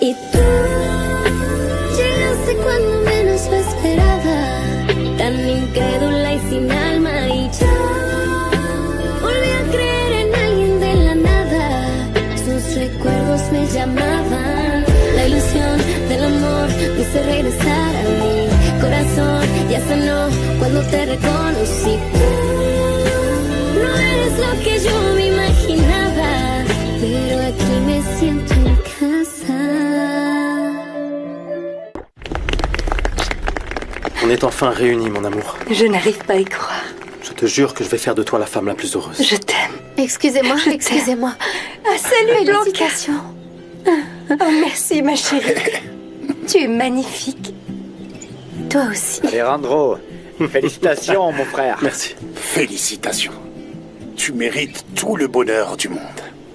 Y tú llegaste cuando menos lo esperaba, tan incrédula y sin alma, y yo volví a creer en alguien de la nada. Sus recuerdos me llamaban, la ilusión del amor me hizo regresar a mi corazón. Ya sanó cuando te reconocí. Tú no eres lo que yo me imaginaba, pero aquí me siento en casa. On est enfin réunis, mon amour. Je n'arrive pas à y croire. Je te jure que je vais faire de toi la femme la plus heureuse. Je t'aime. Excusez-moi, excusez-moi. Ah, salut, Blanca. Félicitations. Oh, merci, ma chérie. Tu es magnifique. Toi aussi. Alejandro, félicitations, mon frère. Merci. Félicitations. Tu mérites tout le bonheur du monde.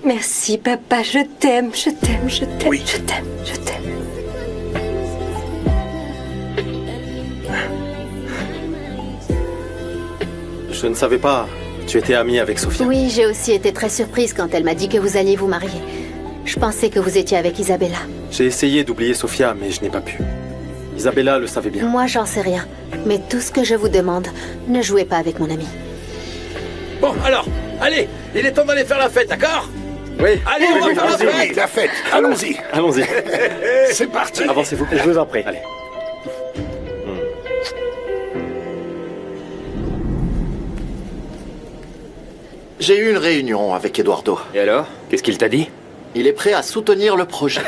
Merci, papa. Je t'aime, je t'aime, je t'aime, Oui. je t'aime, je t'aime. Je ne savais pas. Tu étais amie avec Sofia. Oui, j'ai aussi été très surprise quand elle m'a dit que vous alliez vous marier. Je pensais que vous étiez avec Isabella. J'ai essayé d'oublier Sofia, mais je n'ai pas pu. Isabella le savait bien. Moi, j'en sais rien. Mais tout ce que je vous demande, ne jouez pas avec mon ami. Bon, alors, allez, il est temps d'aller faire la fête, d'accord? Oui. Allez, on va faire la Allons-y, fête. la fête. Allons-y. Allons-y. C'est parti. Avancez-vous. Je vous en prie. Allez. J'ai eu une réunion avec Eduardo. Et alors? Qu'est-ce qu'il t'a dit? Il est prêt à soutenir le projet.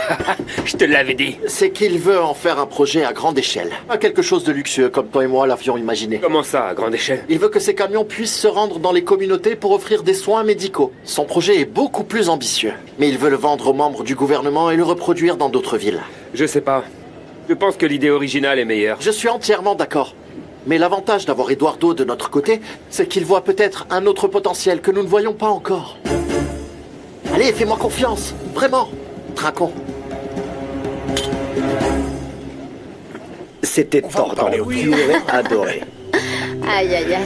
Je te l'avais dit. C'est qu'il veut en faire un projet à grande échelle. Pas quelque chose de luxueux comme toi et moi l'avions imaginé. Comment ça, à grande échelle? Il veut que ces camions puissent se rendre dans les communautés pour offrir des soins médicaux. Son projet est beaucoup plus ambitieux. Mais il veut le vendre aux membres du gouvernement et le reproduire dans d'autres villes. Je sais pas. Je pense que l'idée originale est meilleure. Je suis entièrement d'accord. Mais l'avantage d'avoir Eduardo de notre côté, c'est qu'il voit peut-être un autre potentiel que nous ne voyons pas encore. Allez, fais-moi confiance. Vraiment. Trinquons. C'était On va en tordant. parler au Tu aurais adoré. Aïe, aïe, aïe.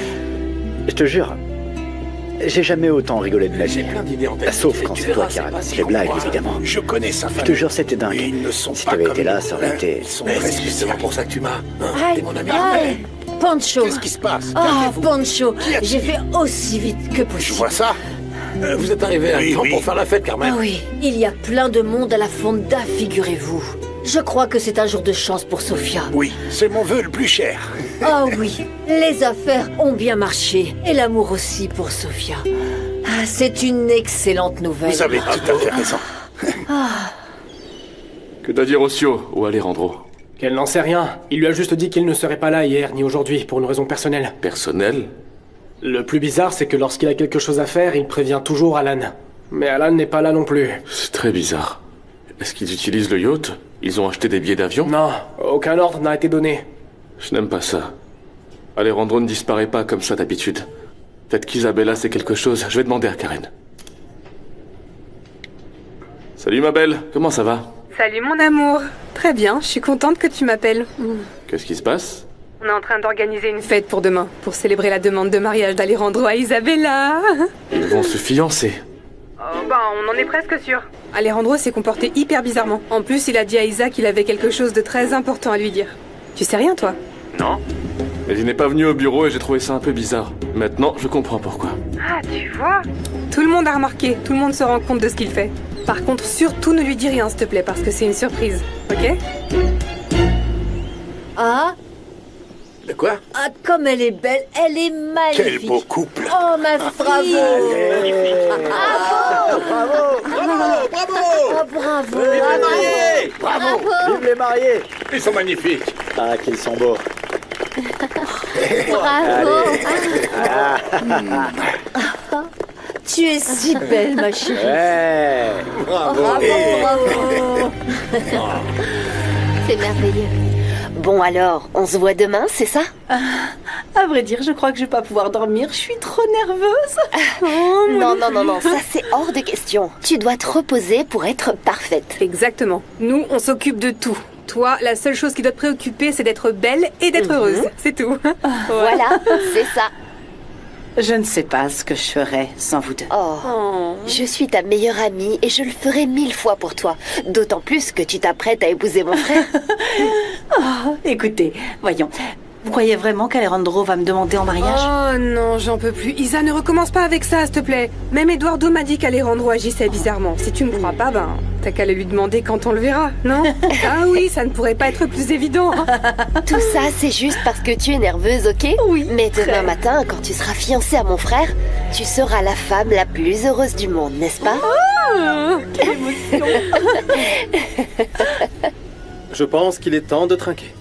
Je te jure, j'ai jamais autant rigolé de ma vie. J'ai plein d'idées en tête. Sauf quand Tu c'est toi verras, qui c'est racontes pas les si blagues, con, hein. évidemment. Je connais sa Je famille. te jure, c'était dingue. Et ils ne sont Si pas t'avais comme été là, nous, ça aurait hein. été... Ils sont Mais très c'est justement spéciaux. pour ça que tu m'as. Aïe, T'es mon ami. aïe, Pancho. Qu'est-ce qui se passe? Ah, Calmez-vous. Pancho, Qu'y a-t-il? j'ai fait aussi vite que Je possible. vois ça. Vous êtes arrivé à Oui, temps oui. pour faire la fête, Ah Carmen. oui, il y a plein de monde à la fonda, figurez-vous. Je crois que c'est un jour de chance pour Sofia. Oui, c'est mon vœu le plus cher. Ah oui, les affaires ont bien marché. Et l'amour aussi pour Sofia. Ah, c'est une excellente nouvelle. Vous avez tout à fait raison. Que t'a dit Rossio ou Alejandro? Qu'elle n'en sait rien. Il lui a juste dit qu'il ne serait pas là hier ni aujourd'hui pour une raison personnelle. Personnel? Le plus bizarre, c'est que lorsqu'il a quelque chose à faire, il prévient toujours Alan. Mais Alan n'est pas là non plus. C'est très bizarre. Est-ce qu'ils utilisent le yacht? Ils ont acheté des billets d'avion? Non, aucun ordre n'a été donné. Je n'aime pas ça. Alejandro ne disparaît pas comme ça d'habitude. Peut-être qu'Isabella sait quelque chose. Je vais demander à Karen. Salut ma belle, comment ça va? Salut, mon amour. Très bien, je suis contente que tu m'appelles. Qu'est-ce qui se passe? On est en train d'organiser une fête pour demain, pour célébrer la demande de mariage d'Alejandro à Isabella. Ils vont se fiancer. On en est presque sûr. Alejandro s'est comporté hyper bizarrement. En plus, il a dit à Isa qu'il avait quelque chose de très important à lui dire. Tu sais rien, toi? Non. Mais il n'est pas venu au bureau et j'ai trouvé ça un peu bizarre. Maintenant, je comprends pourquoi. Ah, tu vois? Tout le monde a remarqué, tout le monde se rend compte de ce qu'il fait. Par contre, surtout ne lui dis rien, s'il te plaît, parce que c'est une surprise, ok? Ah, De quoi? ah, comme elle est belle, elle est Quel magnifique. beau couple. Oh, ma fille. Bravo! Bravo, bravo! Oh, bravo. Bravo. Vive les mariés! Ils sont magnifiques. Ah, qu'ils sont beaux. Bravo. Tu es si belle, ma chérie. Ouais! Bravo. Bravo. C'est merveilleux. Bon alors, on se voit demain, c'est ça? À vrai dire, je crois que je vais pas pouvoir dormir, je suis trop nerveuse. Non, non, non, non, ça c'est hors de question. Tu dois te reposer pour être parfaite. Exactement. Nous, on s'occupe de tout. Toi, la seule chose qui doit te préoccuper, c'est d'être belle et d'être heureuse. C'est tout. Voilà, c'est ça. Je ne sais pas ce que je ferais sans vous deux. Oh, je suis ta meilleure amie et je le ferai 1000 fois pour toi. D'autant plus que tu t'apprêtes à épouser mon frère. Oh, écoutez, voyons. Vous croyez vraiment qu'Alejandro va me demander en mariage? Oh non, j'en peux plus. Isa, ne recommence pas avec ça, s'il te plaît. Même Eduardo m'a dit qu'Alejandro agissait bizarrement. Si tu me crois pas, ben, t'as qu'à le lui demander quand on le verra, non? Ah oui, ça ne pourrait pas être plus évident. Hein. Tout ça, c'est juste parce que tu es nerveuse, ok? Oui. Mais demain matin, quand tu seras fiancée à mon frère, tu seras la femme la plus heureuse du monde, n'est-ce pas? Oh, quelle émotion. Je pense qu'il est temps de trinquer.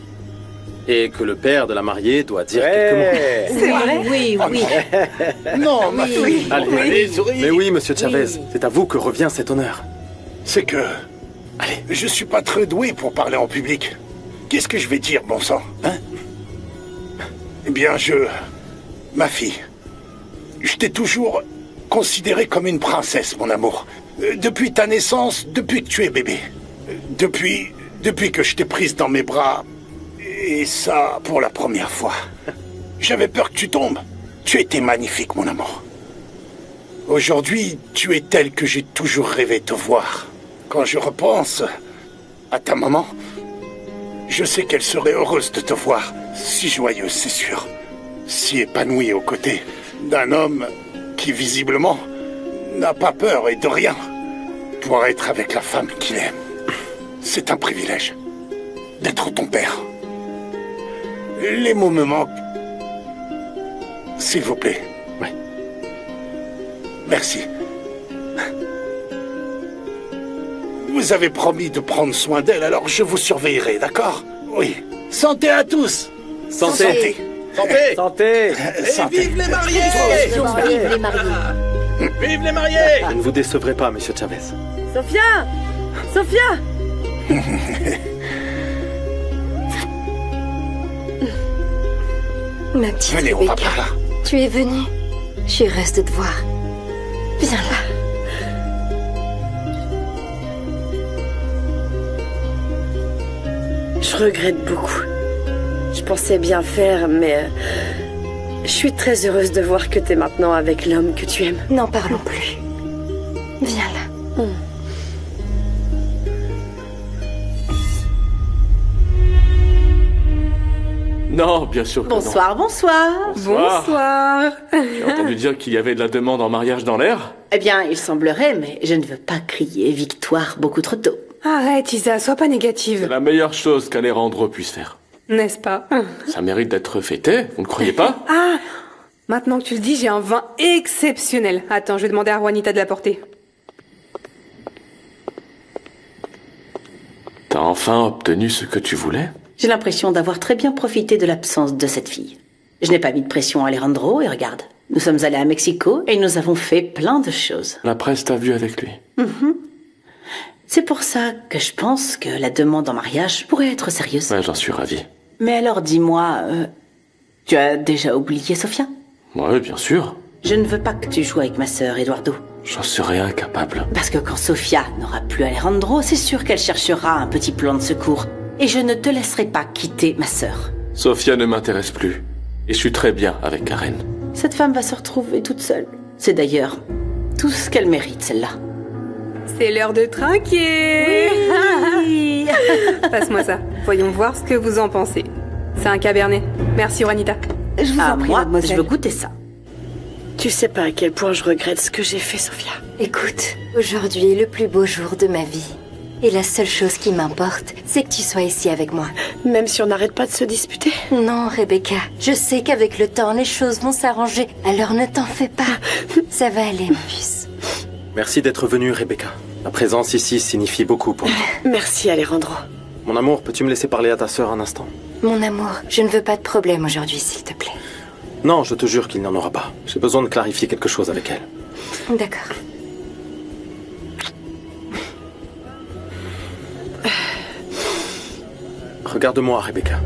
Et que le père de la mariée doit dire quelques mots. C'est vrai? Oui, oui. Non, ma fille. Allez, mais oui, monsieur Chavez, c'est à vous que revient cet honneur. C'est que... Allez. Je suis pas très doué pour parler en public. Qu'est-ce que je vais dire, bon sang, hein? Eh bien, ma fille, je t'ai toujours considérée comme une princesse, mon amour. Depuis ta naissance, depuis que tu es bébé. Depuis que je t'ai prise dans mes bras... Et ça, pour la première fois. J'avais peur que tu tombes. Tu étais magnifique, mon amour. Aujourd'hui, tu es telle que j'ai toujours rêvé de te voir. Quand je repense à ta maman, je sais qu'elle serait heureuse de te voir. Si joyeuse, c'est sûr. Si épanouie aux côtés d'un homme qui, visiblement, n'a pas peur et de rien. Pour être avec la femme qu'il aime. C'est un privilège d'être ton père. Les mots me manquent. S'il vous plaît. Oui. Merci. Vous avez promis de prendre soin d'elle, alors je vous surveillerai, d'accord? Oui. Santé à tous. Santé. Santé. Santé. Santé. Et Santé. vive les mariés! Vive les mariés. Vive les mariés! Je ne vous décevrez pas, monsieur Chavez. Sophia! Sophia! Ma petite Venez, on va Rebecca, par là. tu es venue. Je suis heureuse de te voir. Viens là. Je regrette beaucoup. Je pensais bien faire, mais... je suis très heureuse de voir que t'es maintenant avec l'homme que tu aimes. N'en parlons plus. Viens là. Non, bien sûr que non. Bonsoir, bonsoir. Bonsoir. J'ai entendu dire qu'il y avait de la demande en mariage dans l'air. Eh bien, il semblerait, mais je ne veux pas crier victoire beaucoup trop tôt. Arrête, Isa, sois pas C'est négative. la meilleure chose qu'Alejandro puisse faire. N'est-ce pas? Ça mérite d'être fêté, vous ne croyez pas? Ah! Maintenant que tu le dis, j'ai un vin exceptionnel. Attends, je vais demander à Juanita de l'apporter. T'as enfin obtenu ce que tu voulais? J'ai l'impression d'avoir très bien profité de l'absence de cette fille. Je n'ai pas mis de pression à Alejandro et regarde, nous sommes allés à Mexico et nous avons fait plein de choses. La presse t'a vu avec lui. C'est pour ça que je pense que la demande en mariage pourrait être sérieuse. Ouais, j'en suis ravi. Mais alors dis-moi, tu as déjà oublié Sofia? Ouais, bien sûr. Je ne veux pas que tu joues avec ma sœur, Eduardo. J'en serais incapable. Parce que quand Sofia n'aura plus Alejandro, c'est sûr qu'elle cherchera un petit plan de secours. Et je ne te laisserai pas quitter ma sœur. Sofia ne m'intéresse plus. Et je suis très bien avec Karen. Cette femme va se retrouver toute seule. C'est d'ailleurs tout ce qu'elle mérite, celle-là. C'est l'heure de trinquer. Oui. Passe-moi ça. Voyons voir ce que vous en pensez. C'est un cabernet. Merci, Juanita. Je vous en prie, moi, mademoiselle. je veux goûter ça. Tu sais pas à quel point je regrette ce que j'ai fait, Sophia. Écoute, aujourd'hui est le plus beau jour de ma vie. Et la seule chose qui m'importe, c'est que tu sois ici avec moi. Même si on n'arrête pas de se disputer. Non, Rebecca, je sais qu'avec le temps, les choses vont s'arranger. Alors ne t'en fais pas. Ça va aller, ma puce. Merci d'être venue, Rebecca. La présence ici signifie beaucoup pour moi. Merci, Alejandro. Mon amour, peux-tu me laisser parler à ta sœur un instant? Mon amour, je ne veux pas de problème aujourd'hui, s'il te plaît. Non, je te jure qu'il n'y en aura pas. J'ai besoin de clarifier quelque chose avec elle. D'accord. Regarde-moi, Rebecca.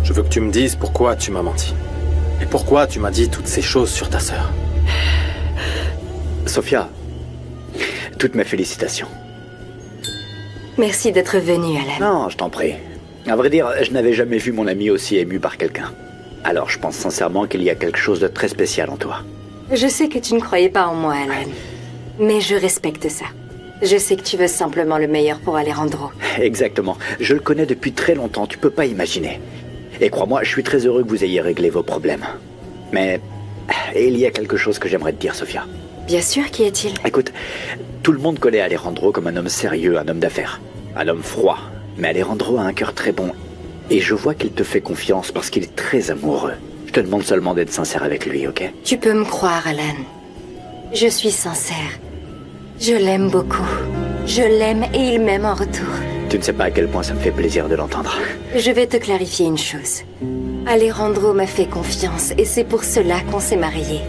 Je veux que tu me dises pourquoi tu m'as menti. Et pourquoi tu m'as dit toutes ces choses sur ta sœur. Sophia, toutes mes félicitations. Merci d'être venu, Alan. Non, je t'en prie. À vrai dire, je n'avais jamais vu mon ami aussi ému par quelqu'un. Alors je pense sincèrement qu'il y a quelque chose de très spécial en toi. Je sais que tu ne croyais pas en moi, Alan. Mais je respecte ça. Je sais que tu veux simplement le meilleur pour Alejandro. Exactement. Je le connais depuis très longtemps, tu peux pas imaginer. Et crois-moi, je suis très heureux que vous ayez réglé vos problèmes. Mais il y a quelque chose que j'aimerais te dire, Sofia. Bien sûr, qui est-il? Écoute, tout le monde connaît Alejandro comme un homme sérieux, un homme d'affaires. Un homme froid. Mais Alejandro a un cœur très bon. Et je vois qu'il te fait confiance parce qu'il est très amoureux. Je te demande seulement d'être sincère avec lui, ok? Tu peux me croire, Alan. Je suis sincère. Je l'aime beaucoup. Je l'aime et il m'aime en retour. Tu ne sais pas à quel point ça me fait plaisir de l'entendre. Je vais te clarifier une chose. Alejandro m'a fait confiance et c'est pour cela qu'on s'est mariés.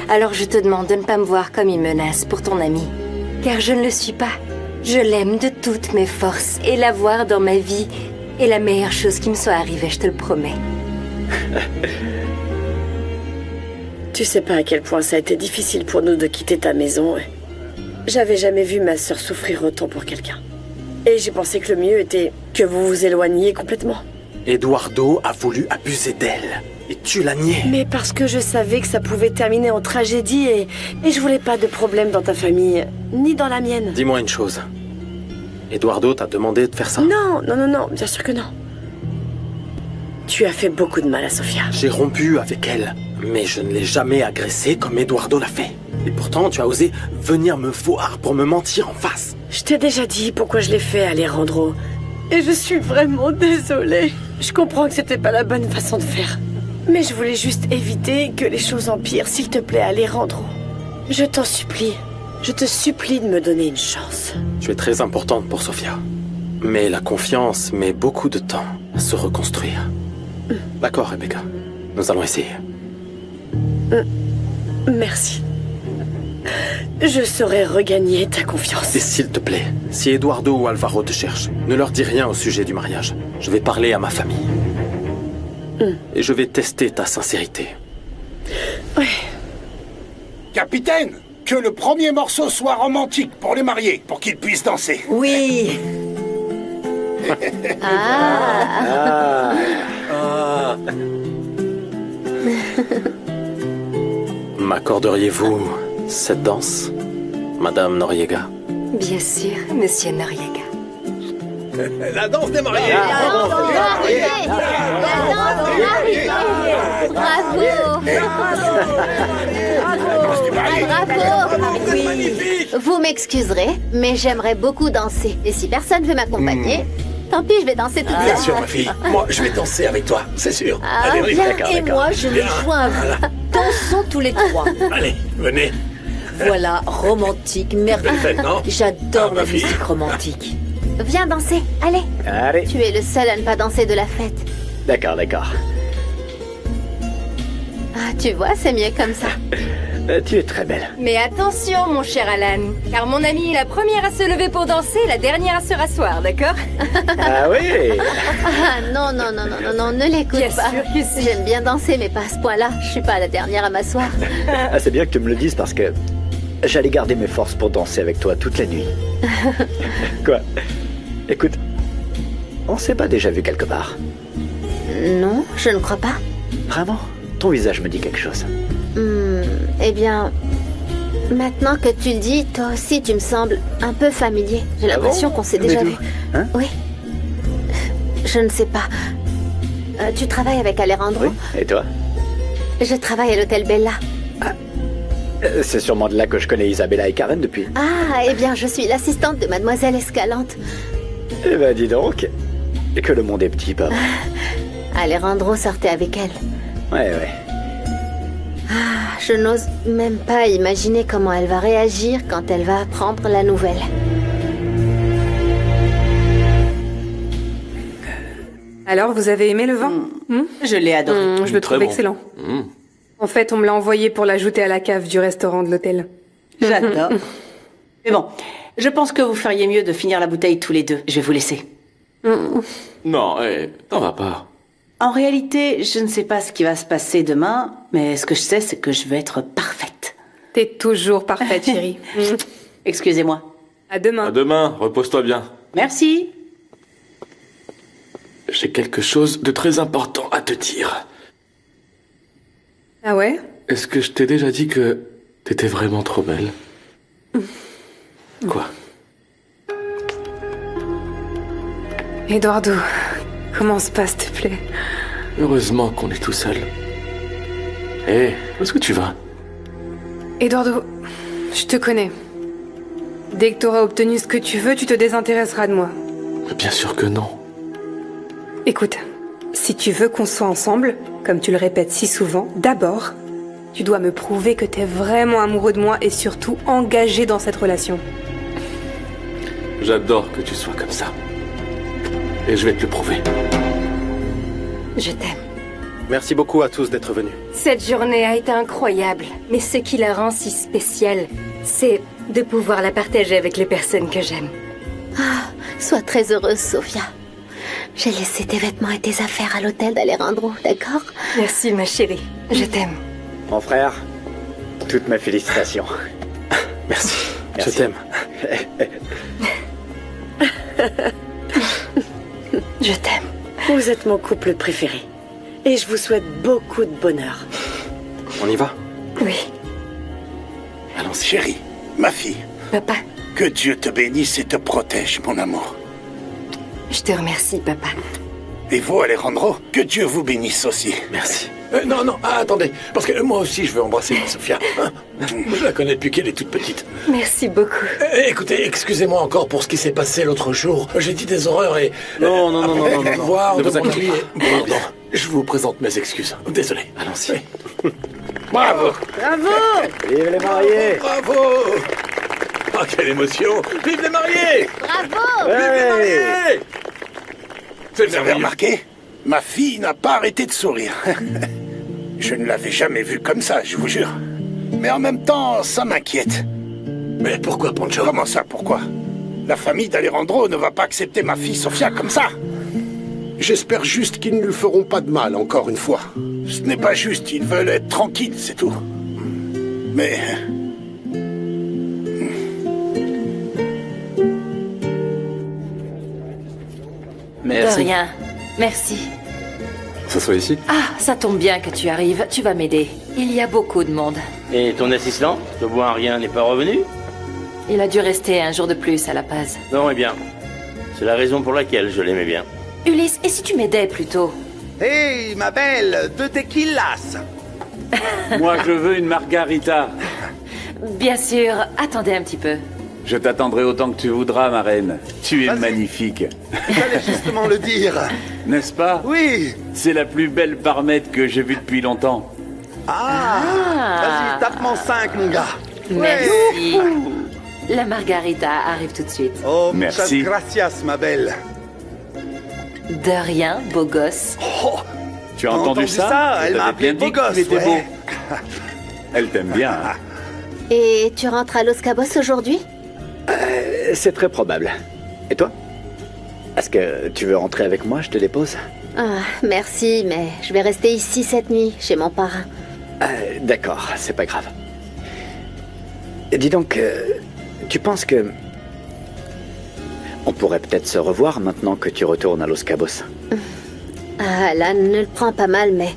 Alors je te demande de ne pas me voir comme une menace pour ton ami. Car je ne le suis pas. Je l'aime de toutes mes forces et l'avoir dans ma vie est la meilleure chose qui me soit arrivée, je te le promets. Tu sais pas à quel point ça a été difficile pour nous de quitter ta maison. J'avais jamais vu ma sœur souffrir autant pour quelqu'un. Et j'ai pensé que le mieux était que vous vous éloigniez complètement. Eduardo a voulu abuser d'elle. Et tu l'as nié. Mais parce que je savais que ça pouvait terminer en tragédie et je voulais pas de problème dans ta famille, ni dans la mienne. Dis-moi une chose. Eduardo t'a demandé de faire ça? Non, bien sûr que non. Tu as fait beaucoup de mal à Sofia. J'ai rompu avec elle, mais je ne l'ai jamais agressée comme Eduardo l'a fait. Et pourtant, tu as osé venir me voir pour me mentir en face. Je t'ai déjà dit pourquoi je l'ai fait, Alejandro. Et je suis vraiment désolée. Je comprends que c'était pas la bonne façon de faire. Mais je voulais juste éviter que les choses empirent. S'il te plaît, Alejandro. Je t'en supplie. Je te supplie de me donner une chance. Tu es très importante pour Sofia. Mais la confiance met beaucoup de temps à se reconstruire. D'accord, Rebecca. Nous allons essayer. Merci. Je saurai regagner ta confiance. Et s'il te plaît, si Eduardo ou Alvaro te cherchent, ne leur dis rien au sujet du mariage. Je vais parler à ma famille. Et je vais tester ta sincérité. Oui. Capitaine, que le premier morceau soit romantique pour les mariés, pour qu'ils puissent danser. Oui. M'accorderiez-vous cette danse, Madame Noriega? Bien sûr, Monsieur Noriega. La danse des mariés. Bravo. Vous m'excuserez, mais j'aimerais beaucoup danser. Et si personne veut m'accompagner, tant pis, je vais danser toute seule. Bien sûr, ma fille. Moi, je vais danser avec toi, c'est sûr. Allez, Viens, et moi, je me joins à vous. Dansons tous les trois. Allez, venez. Voilà, romantique, merveilleux. Fête, non? J'adore la ma fille. musique romantique. Viens danser, allez. Allez. Tu es le seul à ne pas danser de la fête. D'accord. Ah, tu vois, c'est mieux comme ça. Tu es très belle. Mais attention, mon cher Alan, car mon amie est la première à se lever pour danser, la dernière à se rasseoir, d'accord? Ah oui. Ah non, ne l'écoute Bien pas. sûr que si. J'aime bien danser, mais pas à ce point-là. Je suis pas la dernière à m'asseoir. Ah, c'est bien que tu me le dises parce que j'allais garder mes forces pour danser avec toi toute la nuit. Quoi? Écoute, on s'est pas déjà vu quelque part? Non, je ne crois pas. Vraiment? Ton visage me dit quelque chose. Eh bien, maintenant que tu le dis, toi aussi tu me sembles un peu familier. J'ai l'impression qu'on s'est déjà vu. Hein? Oui. Je ne sais pas. Tu travailles avec Alejandro? Oui, et toi? Je travaille à l'hôtel Bella. C'est sûrement de là que je connais Isabella et Karen depuis. Ah, eh bien, je suis l'assistante de Mademoiselle Escalante. Eh ben, dis donc. Que le monde est petit, pas vrai? Alejandro sortait avec elle. Ouais. Ah, je n'ose même pas imaginer comment elle va réagir quand elle va apprendre la nouvelle. Alors, vous avez aimé le vin? Je l'ai adoré. Je le trouve excellent. En fait, on me l'a envoyé pour l'ajouter à la cave du restaurant de l'hôtel. J'adore. Mais bon, je pense que vous feriez mieux de finir la bouteille tous les deux. Je vais vous laisser. Non, t'en vas pas. En réalité, je ne sais pas ce qui va se passer demain, mais ce que je sais, c'est que je vais être parfaite. T'es toujours parfaite, chérie. Excusez-moi. À demain. À demain, repose-toi bien. Merci. J'ai quelque chose de très important à te dire. Ah ouais? Est-ce que je t'ai déjà dit que t'étais vraiment trop belle? Quoi? Eduardo, commence pas, s'il te plaît. Heureusement qu'on est tout seul. Hé, où est-ce que tu vas? Eduardo, je te connais. Dès que t'auras obtenu ce que tu veux, tu te désintéresseras de moi. Bien sûr que non. Écoute, si tu veux qu'on soit ensemble, comme tu le répètes si souvent, d'abord, tu dois me prouver que t'es vraiment amoureux de moi et surtout engagé dans cette relation. J'adore que tu sois comme ça. Et je vais te le prouver. Je t'aime. Merci beaucoup à tous d'être venus. Cette journée a été incroyable, mais ce qui la rend si spéciale, c'est de pouvoir la partager avec les personnes que j'aime. Ah, sois très heureuse, Sofia. J'ai laissé tes vêtements et tes affaires à l'hôtel d'Alejandro, d'accord? Merci, ma chérie. Je t'aime. Mon frère, toutes mes félicitations. Merci. Merci. Je t'aime. Je t'aime. Vous êtes mon couple préféré. Et je vous souhaite beaucoup de bonheur. On y va? Oui. Allons-y. Chérie, ma fille. Papa. Que Dieu te bénisse et te protège, mon amour. Je te remercie, papa. Et vous, Alejandro, que Dieu vous bénisse aussi. Merci. Non, attendez, parce que moi aussi je veux embrasser ma Sofia. Je la connais depuis qu'elle est toute petite. Merci beaucoup. Écoutez, excusez-moi encore pour ce qui s'est passé l'autre jour. J'ai dit des horreurs et... Non. Voir Ne de vous mon inquiétez ami et- Pardon, je vous présente mes excuses. Désolé. Allons-y. Bravo. Bravo! Vive les mariés! Bravo. Ah, quelle émotion. Vive les mariés. Bravo! Vive les mariés. C'est Vous avez merveilleux. remarqué? Ma fille n'a pas arrêté de sourire. Je ne l'avais jamais vue comme ça, je vous jure. Mais en même temps, ça m'inquiète. Mais pourquoi, Pancho? Comment ça, pourquoi? La famille d'Alejandro ne va pas accepter ma fille Sofia comme ça. J'espère juste qu'ils ne lui feront pas de mal, encore une fois. Ce n'est pas juste, ils veulent être tranquilles, c'est tout. Mais... De rien. Merci. Ça soit ici? Ah, ça tombe bien que tu arrives. Tu vas m'aider. Il y a beaucoup de monde. Et ton assistant, je vois rien, n'est pas revenu? Il a dû rester un jour de plus à La Paz. Non, eh bien, c'est la raison pour laquelle je l'aimais bien. Ulysse, et si tu m'aidais plutôt? Hey, ma belle, deux tequilas. Moi, je veux une margarita. Bien sûr. Attendez un petit peu. Je t'attendrai autant que tu voudras, ma reine. Tu es magnifique. J'allais justement le dire. N'est-ce pas? Oui. C'est la plus belle parmette que j'ai vue depuis longtemps. Vas-y, tape-moi 5, mon gars. Merci. La margarita arrive tout de suite. Oh, merci. Muchas gracias, ma belle. De rien, beau gosse. Oh, tu as entendu ça? Elle m'a appelé beau gosse, était beau. Elle t'aime bien. Hein? Et tu rentres à Los Cabos aujourd'hui? C'est très probable. Et toi? Est-ce que tu veux rentrer avec moi? Je te dépose. Ah, merci, mais je vais rester ici cette nuit, chez mon parrain. D'accord, c'est pas grave. Dis donc, tu penses que... On pourrait peut-être se revoir maintenant que tu retournes à Los Cabos. Ah, là, ne le prends pas mal, mais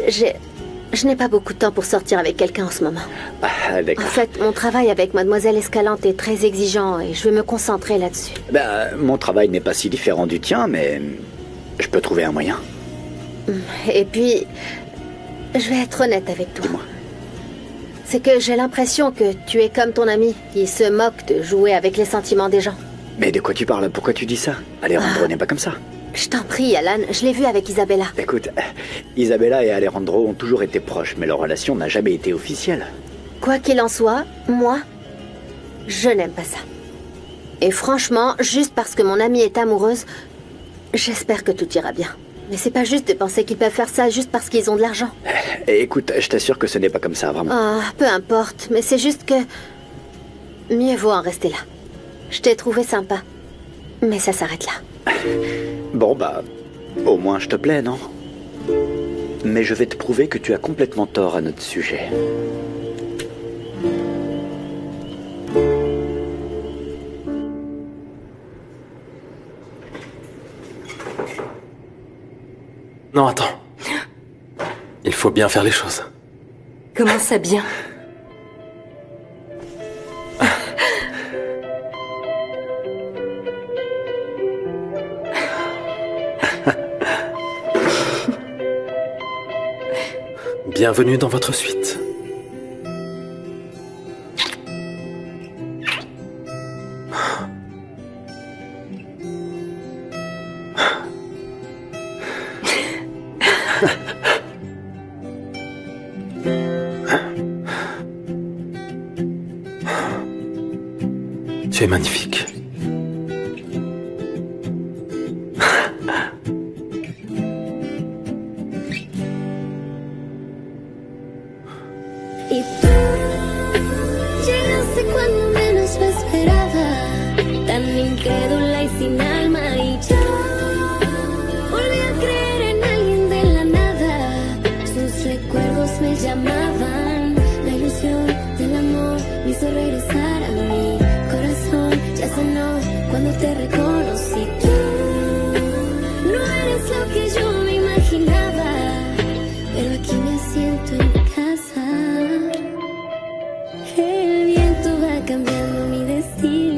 je n'ai pas beaucoup de temps pour sortir avec quelqu'un en ce moment. Ah, d'accord. En fait, mon travail avec Mademoiselle Escalante est très exigeant et je vais me concentrer là-dessus. Ben, mon travail n'est pas si différent du tien, mais je peux trouver un moyen. Et puis, je vais être honnête avec toi. Dis-moi. C'est que j'ai l'impression que tu es comme ton ami, qui se moque de jouer avec les sentiments des gens. Mais de quoi tu parles? Pourquoi tu dis ça? Alejandro n'est pas comme ça. Je t'en prie, Alan, je l'ai vu avec Isabella. Écoute, Isabella et Alejandro ont toujours été proches, mais leur relation n'a jamais été officielle. Quoi qu'il en soit, moi, je n'aime pas ça. Et franchement, juste parce que mon amie est amoureuse, j'espère que tout ira bien. Mais c'est pas juste de penser qu'ils peuvent faire ça juste parce qu'ils ont de l'argent. Écoute, je t'assure que ce n'est pas comme ça, vraiment. Ah, peu importe, mais c'est juste que... mieux vaut en rester là. Je t'ai trouvé sympa, mais ça s'arrête là. Bon, bah, au moins je te plais, non? Mais je vais te prouver que tu as complètement tort à notre sujet. Non, attends. Il faut bien faire les choses. Comment ça bien? Bienvenue dans votre suite. Tu es magnifique. Y tú llegaste cuando menos lo esperaba, tan incrédula y sin alma, y yo volví a creer en alguien de la nada. Sus recuerdos me llamaban, la ilusión del amor me hizo regresar a mi corazón. Ya sonó cuando te reconocí. Tú no eres lo que yo me imaginaba, pero aquí me siento en casa. El viento va cambiando mi destino.